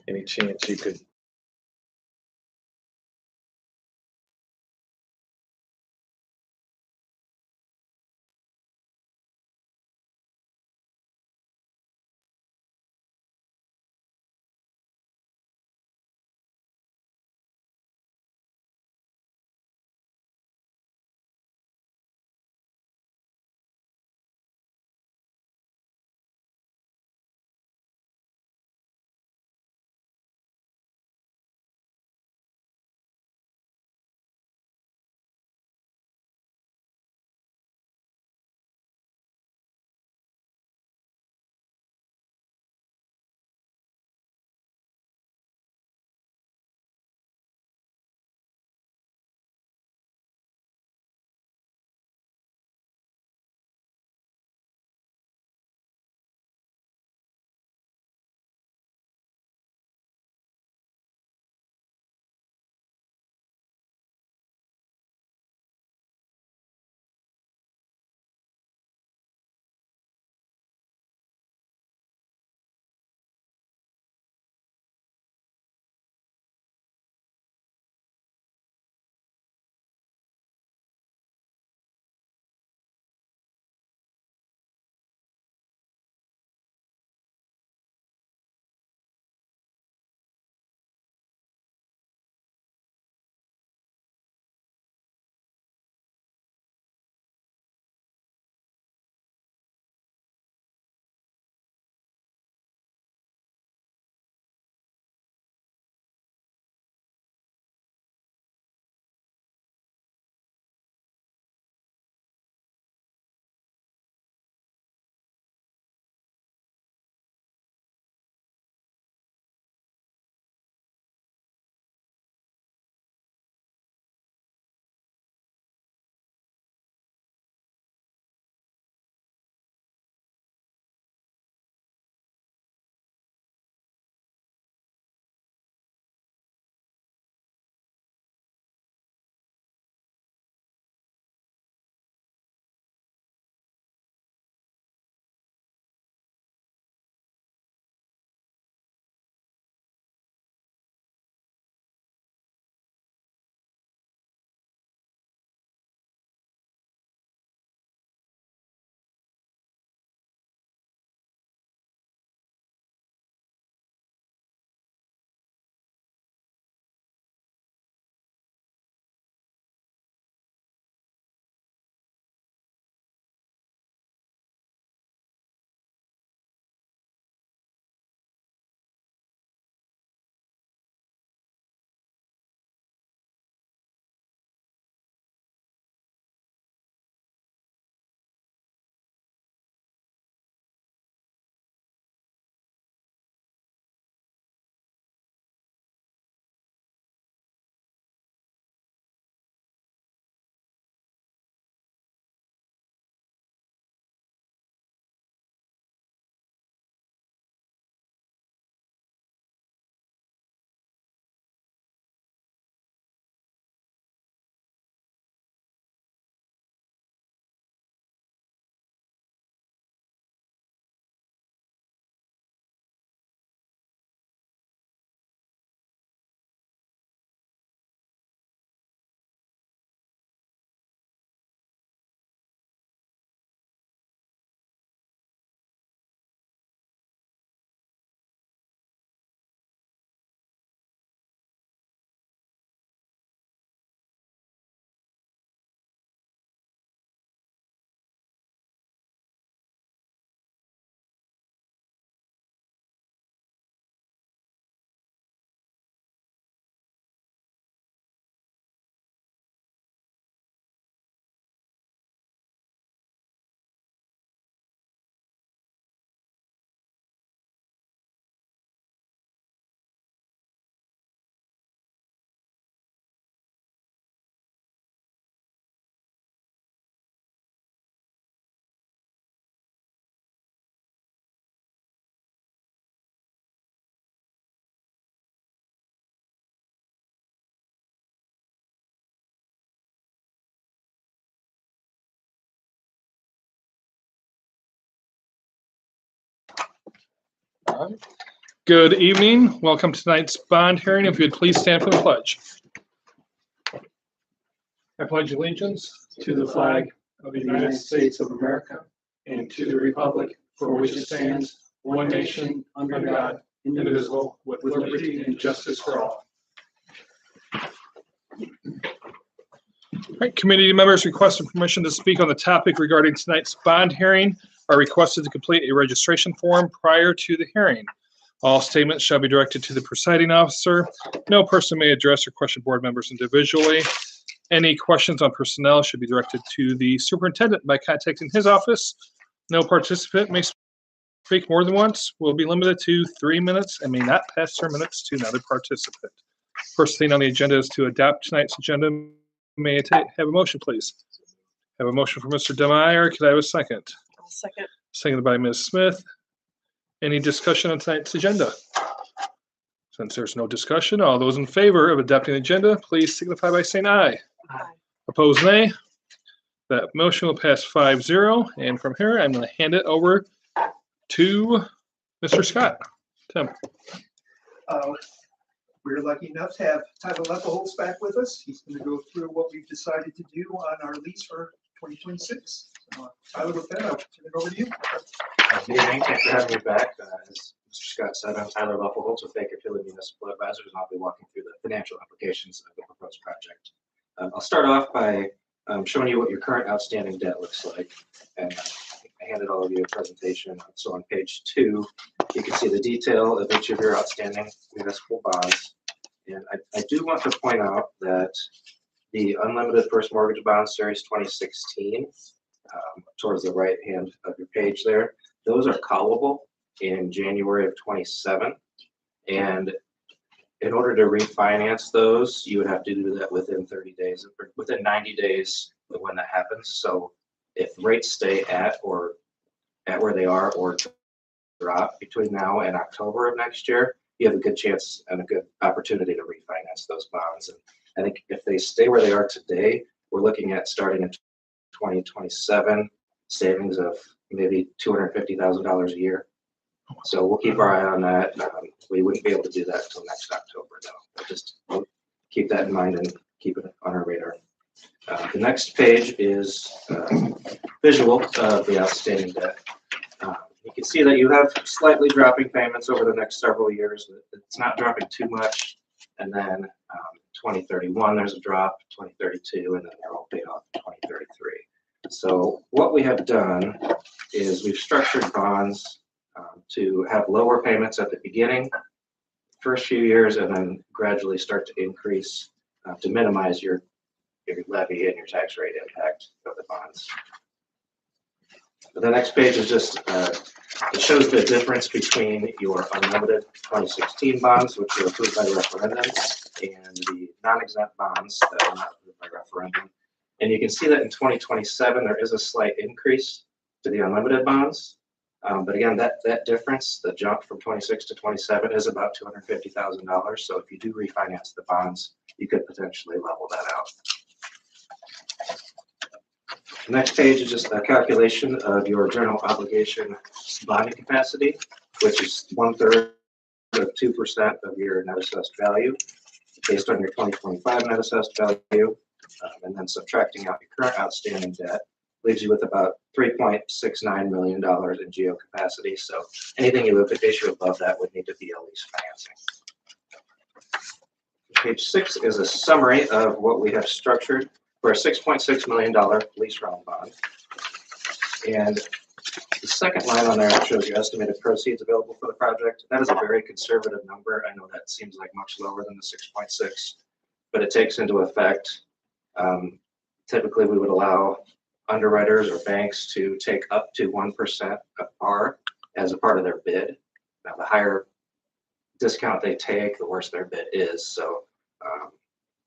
Any chance you could? Good evening. Welcome to tonight's bond hearing. If you'd please stand for the pledge. I pledge allegiance to the flag of the United States of America and to the republic for which it stands, one nation, under God, indivisible, with liberty and justice for all. All right, committee members requesting permission to speak on the topic regarding tonight's bond hearing are requested to complete a registration form prior to the hearing. All statements shall be directed to the presiding officer. No person may address or question board members individually. Any questions on personnel should be directed to the superintendent by contacting his office. No participant may speak more than once. Will be limited to 3 minutes and may not pass 3 minutes to another participant. First thing on the agenda is to adopt tonight's agenda. May I have a motion, please? Have a motion for Mr. Demeyer. Could I have a second? I'll second. Seconded by Ms. Smith. Any discussion on tonight's agenda? Since there's no discussion, all those in favor of adopting the agenda, please signify by saying aye. Aye. Opposed, nay. That motion will pass 5-0. And from here, I'm going to hand it over to Mr. Scott. Tim. We're lucky enough to have Tyler Leffelholtz back with us. He's going to go through what we've decided to do on our lease for 2026. Tyler, with that, I'll turn it over to you. Good evening. Thanks for having me back. As Mr. Scott said, I'm Tyler Leffelholtz with Baker-Tilly Municipal Advisors, and I'll be walking through the financial implications of the proposed project. I'll start off by showing you what your current outstanding debt looks like. And I handed all of you a presentation. So on page 2, you can see the detail of each of your outstanding municipal bonds. And I do want to point out that the unlimited first mortgage bond series 2016, towards the right hand of your page there, those are callable in January of 27. And in order to refinance those, you would have to do that within 30 days, within 90 days of when that happens. So if rates stay at where they are or drop between now and October of next year, you have a good chance and a good opportunity to refinance those bonds. And I think if they stay where they are today, we're looking at starting in 2027 savings of maybe $250,000 a year. So we'll keep our eye on that. We wouldn't be able to do that until next October, though. But just keep that in mind and keep it on our radar. The next page is visual of the outstanding debt. You can see that you have slightly dropping payments over the next several years. It's not dropping too much. And then 2031, there's a drop, 2032, and then they're all paid off in 2033. So what we have done is we've structured bonds to have lower payments at the beginning, first few years, and then gradually start to increase to minimize your levy and your tax rate impact of the bonds. The next page is just, it shows the difference between your unlimited 2016 bonds, which were approved by referendum, and the non-exempt bonds that are not approved by referendum. And you can see that in 2027, there is a slight increase to the unlimited bonds. But again, that difference, the jump from 26 to 27 is about $250,000. So if you do refinance the bonds, you could potentially level that out. The next page is just a calculation of your general obligation bonding capacity, which is 1/3 of 2% of your net assessed value based on your 2025 net assessed value, and then subtracting out your current outstanding debt leaves you with about $3.69 million in geo capacity. So anything you would issue above that would need to be a lease financing. Page 6 is a summary of what we have structured for a $6.6 million lease round bond. And the second line on there shows your estimated proceeds available for the project. That is a very conservative number. I know that seems like much lower than the 6.6, but it takes into effect, typically we would allow underwriters or banks to take up to 1% of par as a part of their bid. Now, the higher discount they take, the worse their bid is. So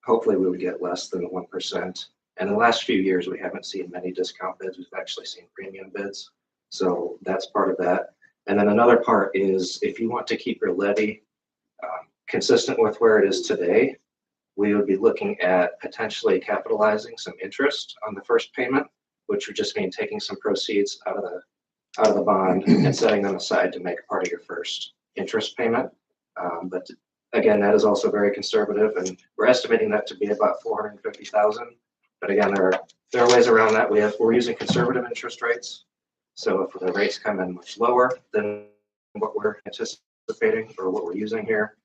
hopefully we would get less than 1%. And in the last few years, we haven't seen many discount bids. We've actually seen premium bids. So that's part of that. And then another part is if you want to keep your levy consistent with where it is today, we would be looking at potentially capitalizing some interest on the first payment, which would just mean taking some proceeds out of the bond and setting them aside to make part of your first interest payment. But again, that is also very conservative, and we're estimating that to be about 450,000. But again, there are ways around that. We're using conservative interest rates. So if the rates come in much lower than what we're anticipating or what we're using here,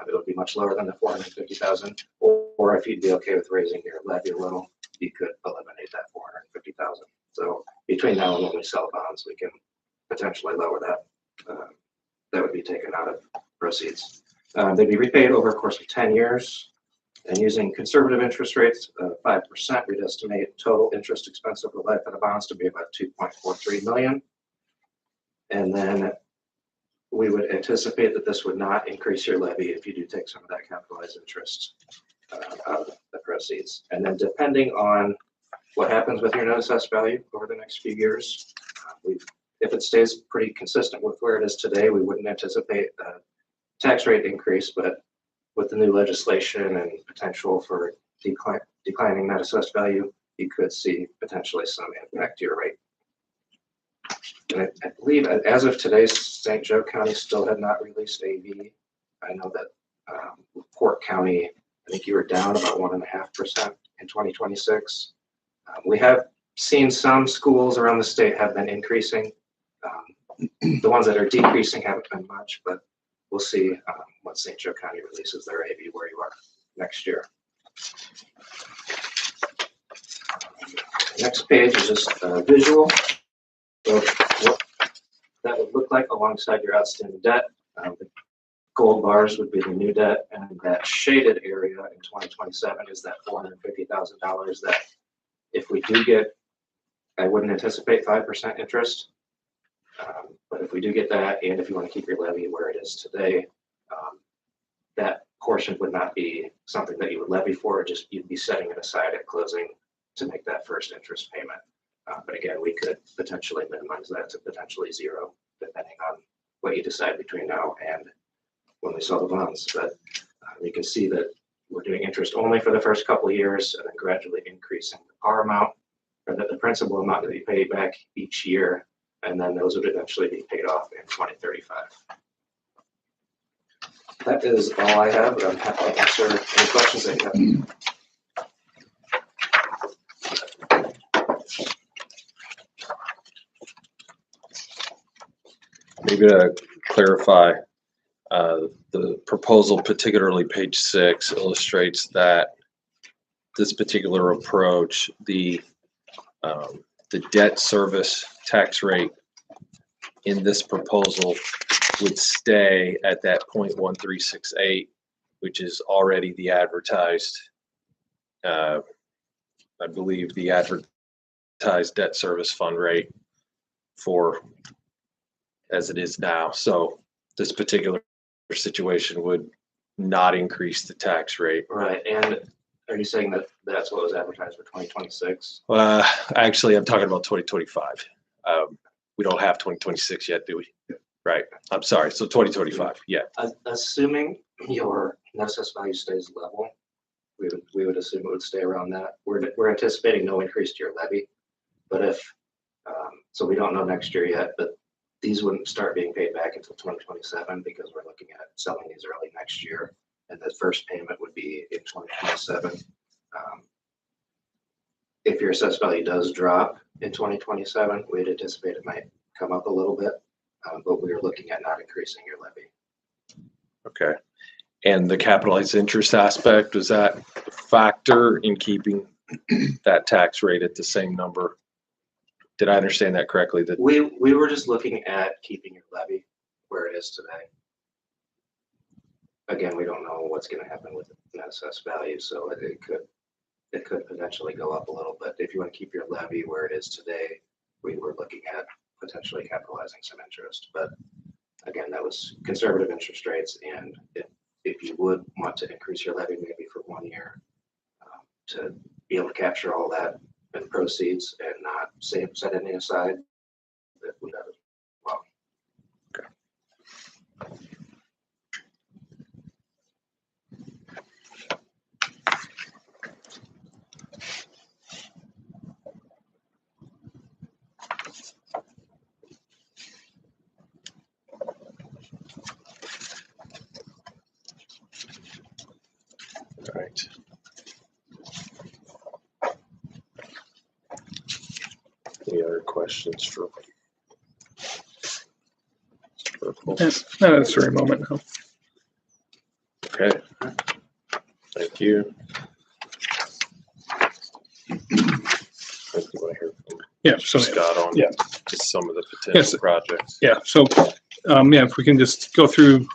it'll be much lower than the 450,000. Or if you'd be okay with raising your levy a little, you could eliminate that 450,000. So between now and when we sell bonds, we can potentially lower that. That would be taken out of proceeds. They'd be repaid over a course of 10 years. And using conservative interest rates of 5%, we'd estimate total interest expense over the life of the bonds to be about $2.43 million. And then we would anticipate that this would not increase your levy if you do take some of that capitalized interest out of the proceeds. And then depending on what happens with your net assessed value over the next few years, if it stays pretty consistent with where it is today, we wouldn't anticipate a tax rate increase, but with the new legislation and potential for declining net assessed value, you could see potentially some impact to your rate. And I believe as of today, St. Joe County still had not released AV. I know that Port County, I think you were down about 1.5% in 2026. We have seen some schools around the state have been increasing. The ones that are decreasing haven't been much, but we'll see once St. Joe County releases their AV where you are next year. The next page is just a visual of what that would look like alongside your outstanding debt. The gold bars would be the new debt, and that shaded area in 2027 is that $450,000 that if we do get, I wouldn't anticipate 5% interest. But if we do get that, and if you want to keep your levy where it is today, that portion would not be something that you would levy for. Just you'd be setting it aside at closing to make that first interest payment. But again, we could potentially minimize that to potentially zero, depending on what you decide between now and when we sell the bonds. But you can see that we're doing interest only for the first couple of years and then gradually increasing the par amount, or the principal amount that you pay back each year. And then those would eventually be paid off in 2035. That is all I have, but I'm happy to answer any questions that you have. Maybe to clarify, the proposal, particularly page 6, illustrates that this particular approach, the debt service tax rate in this proposal would stay at that 0.1368, which is already the advertised, I believe the advertised debt service fund rate for as it is now. So this particular situation would not increase the tax rate. Right. And are you saying that that's what was advertised for 2026? Actually, I'm talking about 2025. We don't have 2026 yet, do we? Right. I'm sorry. So 2025. Yeah. Assuming your net assessed value stays level, we would assume it would stay around that. We're anticipating no increase to your levy, but if so, we don't know next year yet. But these wouldn't start being paid back until 2027 because we're looking at selling these early next year, and the first payment would be in 2027. If your assessed value does drop in 2027, we'd anticipate it might come up a little bit, but we are looking at not increasing your levy. Okay. And the capitalized interest aspect, was that a factor in keeping that tax rate at the same number? Did I understand that correctly? That we were just looking at keeping your levy where it is today. Again, we don't know what's going to happen with net assessed value, so it could potentially go up a little bit. If you want to keep your levy where it is today, we were looking at potentially capitalizing some interest. But again, that was conservative interest rates, and if you would want to increase your levy maybe for 1 year to be able to capture all that in proceeds and not set any aside, that would have as well. Okay. Right. Any other questions for? Yes, not at this very moment, no. Okay. Thank you. I think you want to hear from Yeah, so, Scott on yeah. just some of the Yes. potential projects. yeah, so, yeah, if we can just go through,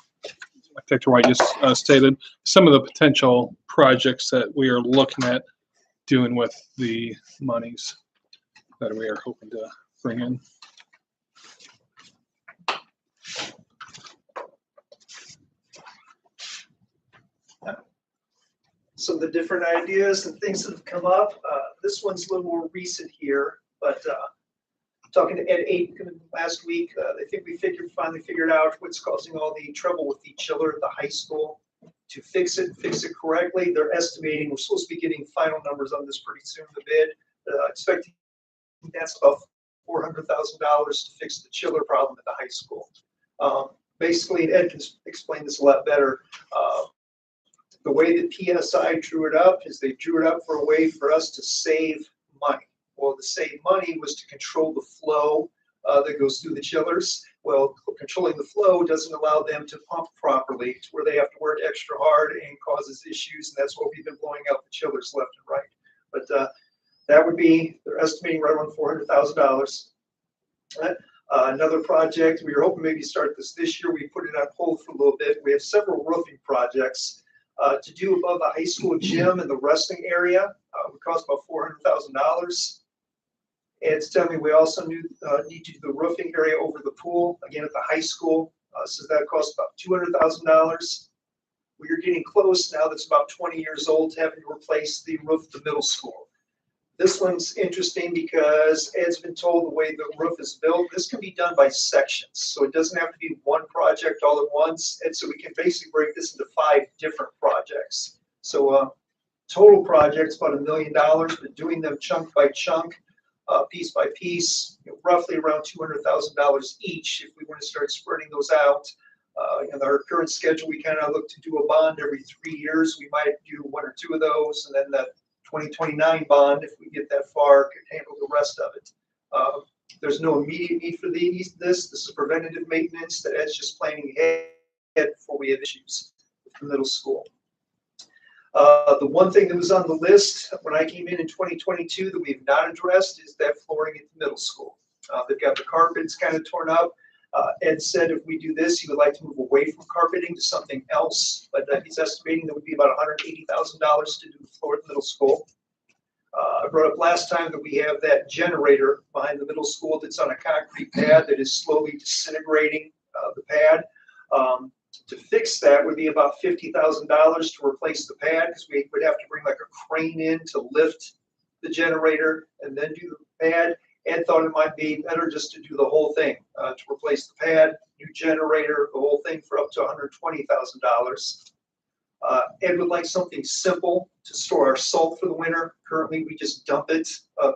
like Dr. White just stated, some of the potential projects that we are looking at doing with the monies that we are hoping to bring in. Some of the different ideas and things that have come up. This one's a little more recent here, but talking to Ed Aiken last week, they think we finally figured out what's causing all the trouble with the chiller at the high school. To fix it correctly, they're estimating, we're supposed to be getting final numbers on this pretty soon, the bid. Expecting that's about $400,000 to fix the chiller problem at the high school. Basically, Ed can explain this a lot better. The way that PSI drew it up is they drew it up for a way for us to save money. Well, to save money was to control the flow that goes through the chillers. Well, controlling the flow doesn't allow them to pump properly to where they have to work extra hard and causes issues. And that's what we've been blowing out the chillers left and right. But that would be, they're estimating right around $400,000. Another project, we were hoping maybe start this year. We put it on hold for a little bit. We have several roofing projects to do above the high school gym and the wrestling area. Would cost about $400,000. Ed's telling me we also need to do the roofing area over the pool, again at the high school. So that costs about $200,000. We are getting close now, that's about 20 years old, to having to replace the roof of the middle school. This one's interesting because Ed's been told the way the roof is built, this can be done by sections. So it doesn't have to be one project all at once. And so we can basically break this into 5 different projects. So total projects about $1 million, but doing them chunk by chunk, piece by piece, roughly around $200,000 each if we want to start spreading those out. In our current schedule, we kind of look to do a bond every 3 years. We might do 1 or 2 of those, and then the 2029 bond, if we get that far, could handle the rest of it. There's no immediate need for this is preventative maintenance that Ed's just planning ahead before we have issues with the middle school. The one thing that was on the list when I came in 2022 that we have not addressed is that flooring at the middle school. They've got the carpets kind of torn up. Ed said if we do this, he would like to move away from carpeting to something else, but he's estimating that would be about $180,000 to do the floor at the middle school. I brought up last time that we have that generator behind the middle school that's on a concrete pad that is slowly disintegrating the pad. To fix that would be about $50,000 to replace the pad because we would have to bring like a crane in to lift the generator and then do the pad. Ed thought it might be better just to do the whole thing, to replace the pad, new generator, the whole thing for up to $120,000. Ed would like something simple to store our salt for the winter. Currently, we just dump it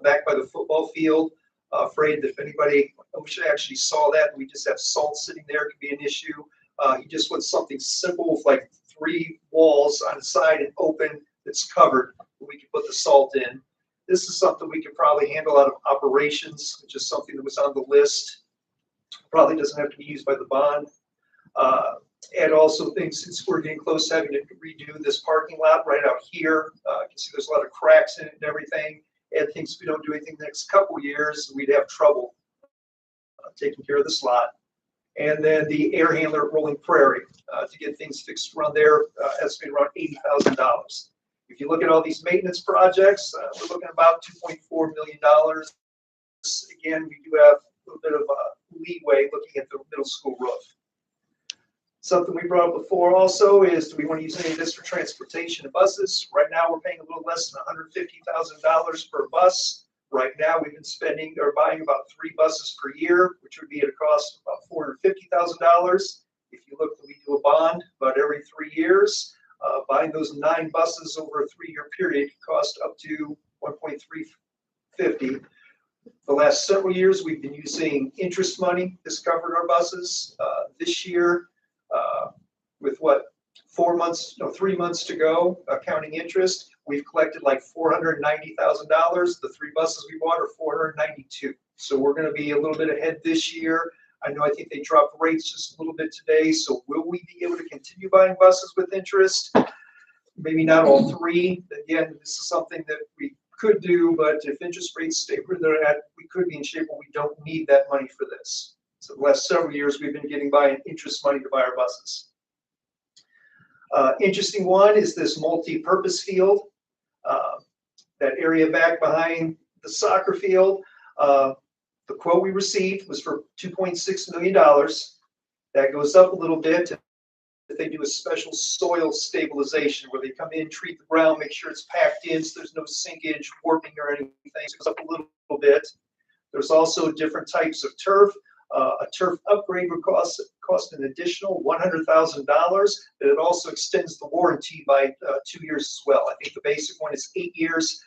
back by the football field. Afraid that if anybody, I wish I actually saw that, we just have salt sitting there, could be an issue. He just wants something simple with like 3 walls on the side and open that's covered that we can put the salt in. This is something we could probably handle out of operations, which is something that was on the list. Probably doesn't have to be used by the bond. Ed also thinks since we're getting close to having to redo this parking lot right out here, you can see there's a lot of cracks in it and everything. Ed thinks if we don't do anything the next couple years, we'd have trouble taking care of this lot. And then the air handler at Rolling Prairie to get things fixed around there, estimated around $80,000. If you look at all these maintenance projects, we're looking at about $2.4 million. Again, we do have a little bit of leeway looking at the middle school roof. Something we brought up before also is, do we want to use any of this for transportation and buses? Right now, we're paying a little less than $150,000 per bus. Right now, we've been spending or buying about 3 buses per year, which would be at a cost of about $450,000. If you look, we do a bond about every 3 years. Buying those 9 buses over a 3-year period cost up to $1.350. The last several years, we've been using interest money. This covered our buses. This year, with what 4 months, no, 3 months to go, counting interest. We've collected like $490,000. The 3 buses we bought are 492. So we're going to be a little bit ahead this year. I know, I think they dropped rates just a little bit today. So will we be able to continue buying buses with interest? Maybe not all 3. Again, this is something that we could do, but if interest rates stay where they're at, we could be in shape where we don't need that money for this. So the last several years, we've been getting by in interest money to buy our buses. Interesting one is this multi-purpose field, that area back behind the soccer field. The quote we received was for $2.6 million. That goes up a little bit if they do a special soil stabilization where they come in, treat the ground, make sure it's packed in so there's no sinkage, warping or anything. So it goes up a little bit. There's also different types of turf. A turf upgrade would cost an additional $100,000, but it also extends the warranty by 2 years as well. I think the basic one is 8 years.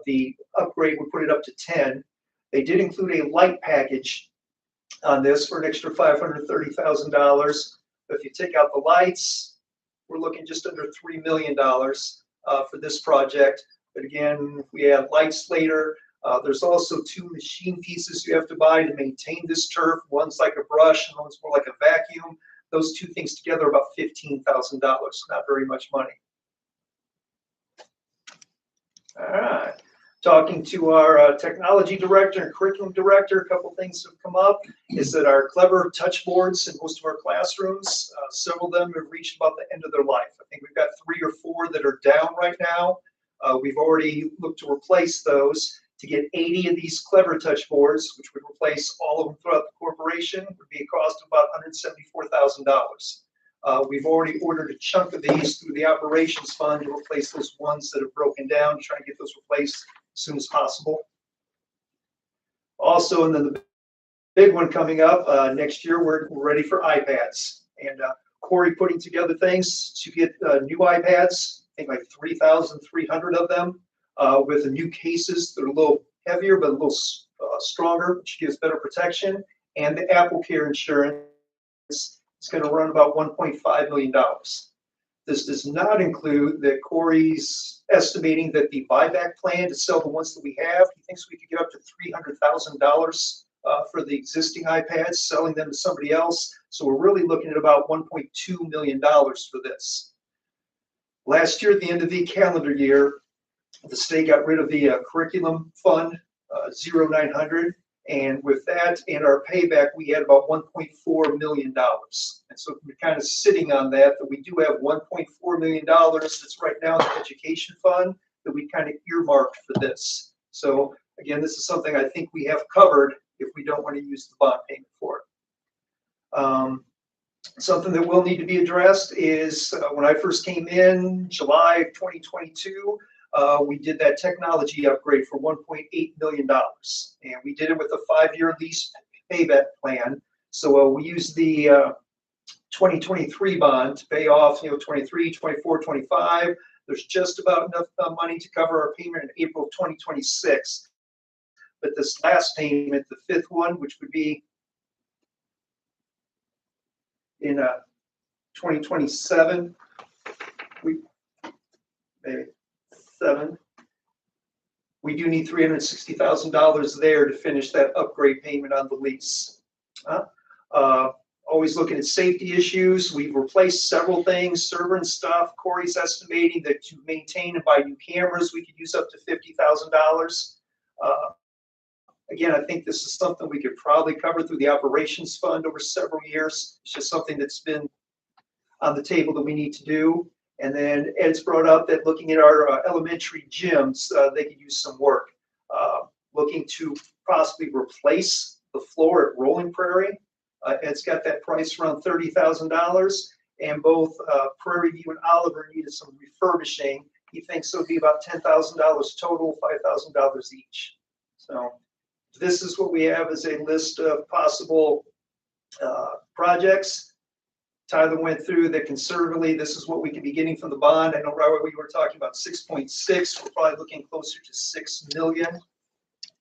The upgrade would put it up to 10. They did include a light package on this for an extra $530,000. But if you take out the lights, we're looking just under $3 million for this project. But again, if we add lights later, there's also 2 machine pieces you have to buy to maintain this turf. One's like a brush and one's more like a vacuum. Those 2 things together are about $15,000, not very much money. All right. Talking to our technology director and curriculum director, a couple things have come up is that our clever touch boards in most of our classrooms, several of them have reached about the end of their life. I think we've got 3 or 4 that are down right now. We've already looked to replace those. To get 80 of these clever touch boards, which would replace all of them throughout the corporation, would be a cost of about $174,000. We've already ordered a chunk of these through the operations fund to replace those ones that have broken down, to try and get those replaced as soon as possible. Also, and then the big one coming up next year, we're ready for iPads. And Corey putting together things to get new iPads, I think like 3,300 of them. With the new cases that are a little heavier but a little stronger, which gives better protection, and the Apple Care insurance is going to run about $1.5 million. This does not include that Corey's estimating that the buyback plan to sell the ones that we have, he thinks we could get up to $300,000 for the existing iPads, selling them to somebody else. So we're really looking at about $1.2 million for this. Last year, at the end of the calendar year, the state got rid of the curriculum fund, 0900, and with that and our payback, we had about $1.4 million. And so we're kind of sitting on that we do have $1.4 million that's right now in the education fund that we kind of earmarked for this. So again, this is something I think we have covered if we don't want to use the bond payment for it. Something that will need to be addressed is when I first came in July of 2022, we did that technology upgrade for $1.8 million, and we did it with a 5-year lease payback plan. So we used the 2023 bond to pay off, 23, 24, 25. There's just about enough money to cover our payment in April of 2026. But this last payment, the 5th one, which would be in 2027, we do need $360,000 there to finish that upgrade payment on the lease. Always looking at safety issues. We've replaced several things, server and stuff. Corey's estimating that to maintain and buy new cameras, we could use up to $50,000. Again, I think this is something we could probably cover through the operations fund over several years. It's just something that's been on the table that we need to do. And then Ed's brought up that looking at our elementary gyms, they could use some work. Looking to possibly replace the floor at Rolling Prairie. Ed's got that price around $30,000. And both Prairie View and Oliver needed some refurbishing. He thinks it'll be about $10,000 total, $5,000 each. So this is what we have as a list of possible projects. Tyler went through that conservatively. This is what we could be getting from the bond. I know, Robert, we were talking about 6.6. We're probably looking closer to 6 million.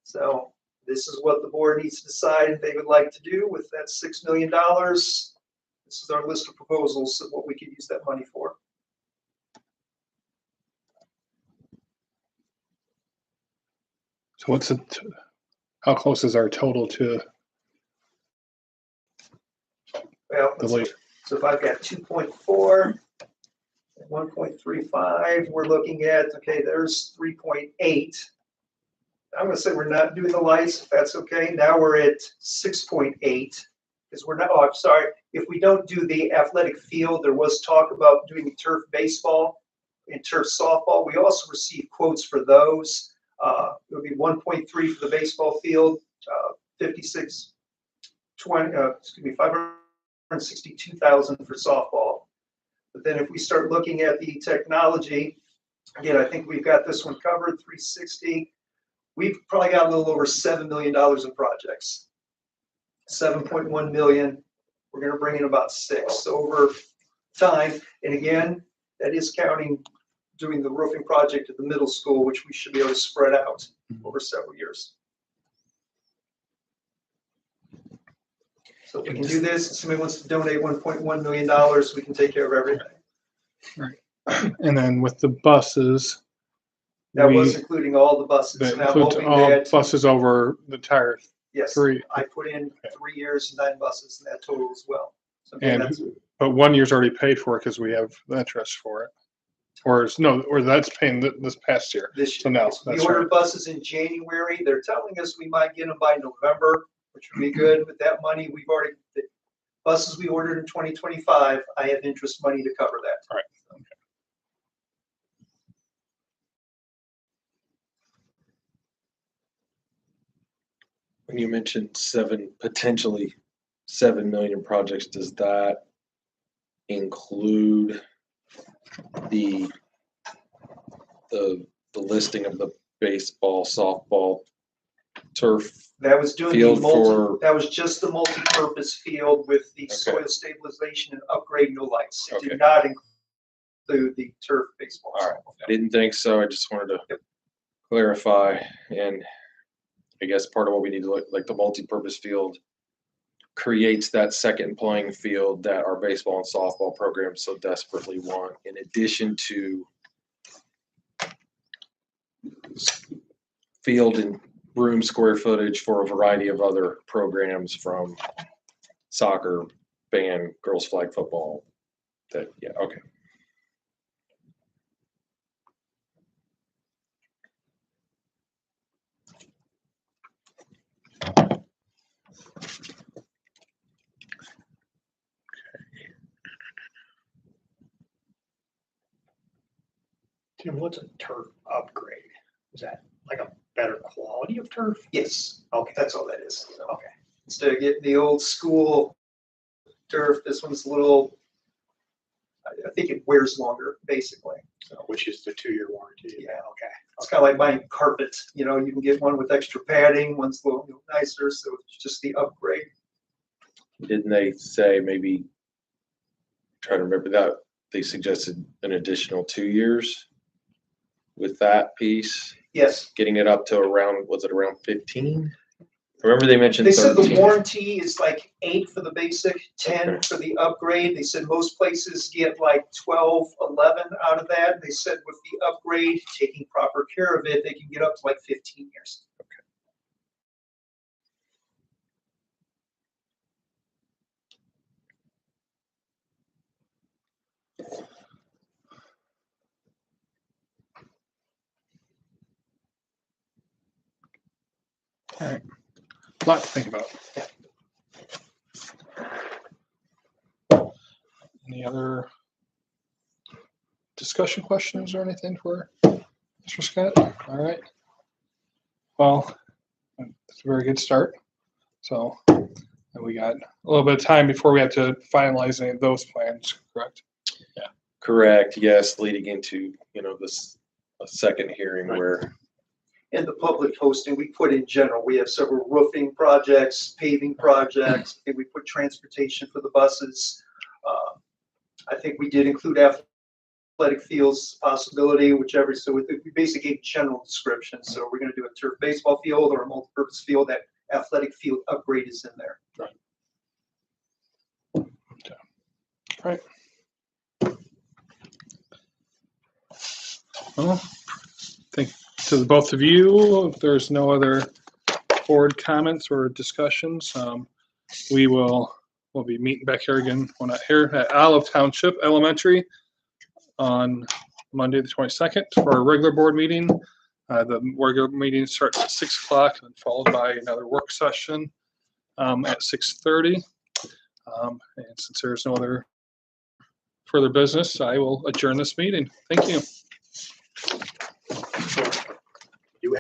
So this is what the board needs to decide if they would like to do with that $6 million. This is our list of proposals of what we could use that money for. So what's it, how close is our total to Well, the lake? so if I've got 2.4 and 1.35, we're looking at, okay, there's 3.8. I'm gonna say we're not doing the lights, if that's okay. Now we're at 6.8, because we're not, oh, I'm sorry. If we don't do the athletic field, there was talk about doing turf baseball and turf softball. We also received quotes for those. It would be 1.3 for the baseball field, 562,000 for softball. But then if we start looking at the technology, again, I think we've got this one covered, 360. We've probably got a little over $7 million in projects. 7.1 million. We're going to bring in about 6 over time. And again, that is counting doing the roofing project at the middle school, which we should be able to spread out over several years. So if we can do this, if somebody wants to donate $1.1 million, we can take care of everything. Right. And then with the buses, That was including all the buses. that And I'm includes hoping all that, buses over the entire yes, 3. I put in 3 years, 9 buses, and that total as well. So again, And that's, but 1 year's already paid for because we have the interest for it. Or that's paying this past year. this So year. now, We that's ordered right. buses in January. They're telling us we might get them by November, which would be good. With that money, we've already, the buses we ordered in 2025, I have interest money to cover that. Right. When you mentioned potentially 7 million projects, does that include the listing of the baseball, softball, turf? That was doing the Field for- that was just the multi-purpose field with the Okay. soil stabilization and upgrade, no lights. It Okay. did not include the turf baseball. All right. I didn't think so. I just wanted to clarify. And I guess part of what we need to look, like the multi-purpose field creates that second playing field that our baseball and softball programs so desperately want, in addition to field and room square footage for a variety of other programs, from soccer, band, girls flag football. That, yeah, okay. Tim, what's a turf upgrade? Is that like a better quality of turf? Yes, Okay, that's all that is. So okay. instead of getting the old school turf, this one's a little, I think it wears longer, basically. So Which is the 2-year warranty? Yeah. Okay. it's kind of like buying carpet. You know, you can get one with extra padding, one's a little nicer, so it's just the upgrade. Didn't they say maybe, trying to remember that, they suggested an additional 2 years with that piece, Yes. getting it up to around, was it around 15? Remember they mentioned They said 13. the warranty is like 8 for the basic, 10 Okay. for the upgrade. They said most places get like 12, 11 out of that. They said with the upgrade, taking proper care of it, they can get up to like 15 years. All right. A lot to think about. Any other discussion questions or anything for Mr. Scott? All right. Well, it's a very good start. So we got a little bit of time before we have to finalize any of those plans, correct? Correct, yes, leading into, this, a second hearing Right. where, And the public hosting, we put in general, we have several roofing projects, paving projects, and we put transportation for the buses. I think we did include athletic fields possibility, whichever, so we basically gave general description. So we're gonna do a turf baseball field or a multi-purpose field, that athletic field upgrade is in there. Right. Well, thank to both of you. If there's no other board comments or discussions, we'll be meeting back here again, well, not here, at Olive Township Elementary on Monday, the 22nd for our regular board meeting. The regular meeting starts at 6 o'clock and followed by another work session at 6:30. And since there's no other further business, I will adjourn this meeting. Thank you.